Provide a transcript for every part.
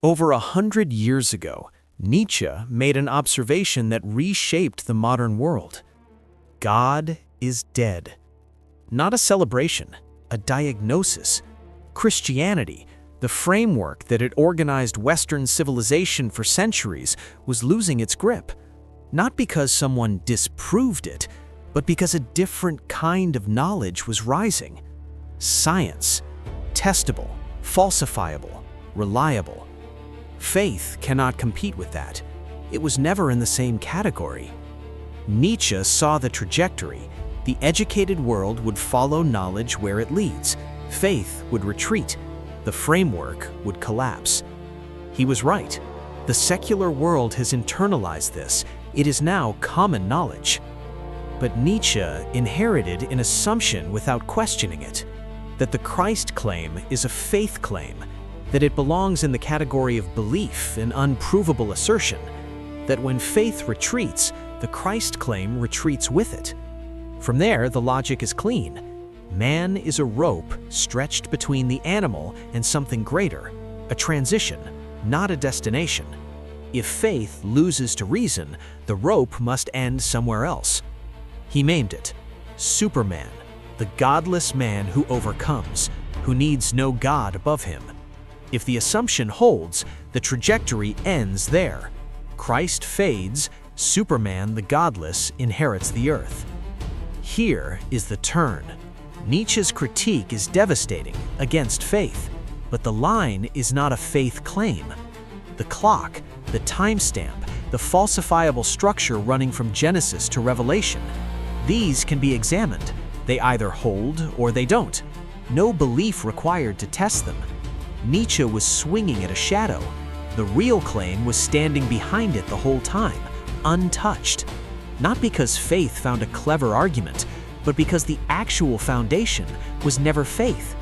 Over 100 years ago, Nietzsche made an observation that reshaped the modern world. God is dead. Not a celebration, a diagnosis. Christianity, the framework that had organized Western civilization for centuries, was losing its grip. Not because someone disproved it, but because a different kind of knowledge was rising. Science, testable, falsifiable, reliable. Faith cannot compete with that. It was never in the same category. Nietzsche saw the trajectory. The educated world would follow knowledge where it leads. Faith would retreat. The framework would collapse. He was right. The secular world has internalized this. It is now common knowledge. But Nietzsche inherited an assumption without questioning it, that the Christ claim is a faith claim, that it belongs in the category of belief and unprovable assertion, that when faith retreats, the Christ claim retreats with it. From there, the logic is clean. Man is a rope stretched between the animal and something greater, a transition, not a destination. If faith loses to reason, the rope must end somewhere else. He named it Superman, the godless man who overcomes, who needs no God above him. If the assumption holds, the trajectory ends there. Christ fades, Superman, the godless, inherits the earth. Here is the turn. Nietzsche's critique is devastating against faith, but the line is not a faith claim. The clock, the timestamp, the falsifiable structure running from Genesis to Revelation, these can be examined. They either hold or they don't. No belief required to test them. Nietzsche was swinging at a shadow. The real claim was standing behind it the whole time, untouched. Not because faith found a clever argument, but because the actual foundation was never faith.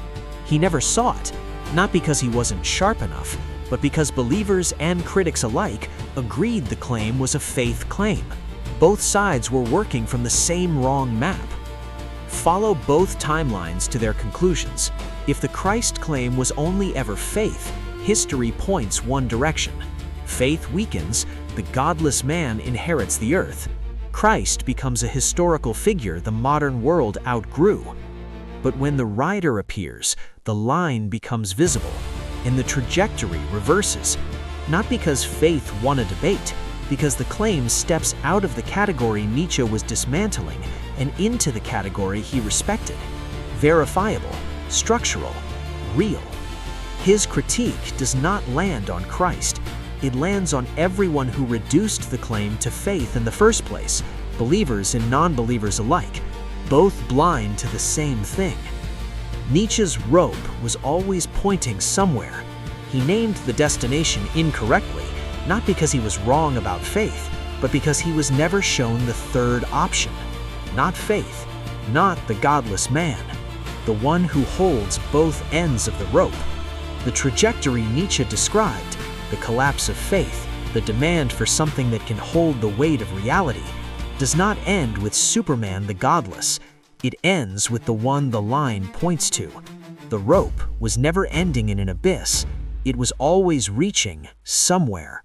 He never saw it, not because he wasn't sharp enough, but because believers and critics alike agreed the claim was a faith claim. Both sides were working from the same wrong map. Follow both timelines to their conclusions. If the Christ claim was only ever faith, history points one direction. Faith weakens, the godless man inherits the earth. Christ becomes a historical figure the modern world outgrew. But when the rider appears, the line becomes visible, and the trajectory reverses. Not because faith won a debate, because the claim steps out of the category Nietzsche was dismantling and into the category he respected. Verifiable, structural, real. His critique does not land on Christ. It lands on everyone who reduced the claim to faith in the first place, believers and non-believers alike, both blind to the same thing. Nietzsche's rope was always pointing somewhere. He named the destination incorrectly, not because he was wrong about faith, but because he was never shown the third option. Not faith, not the godless man, the one who holds both ends of the rope. The trajectory Nietzsche described, the collapse of faith, the demand for something that can hold the weight of reality, does not end with Superman the godless. It ends with the one the line points to. The rope was never ending in an abyss. It was always reaching somewhere.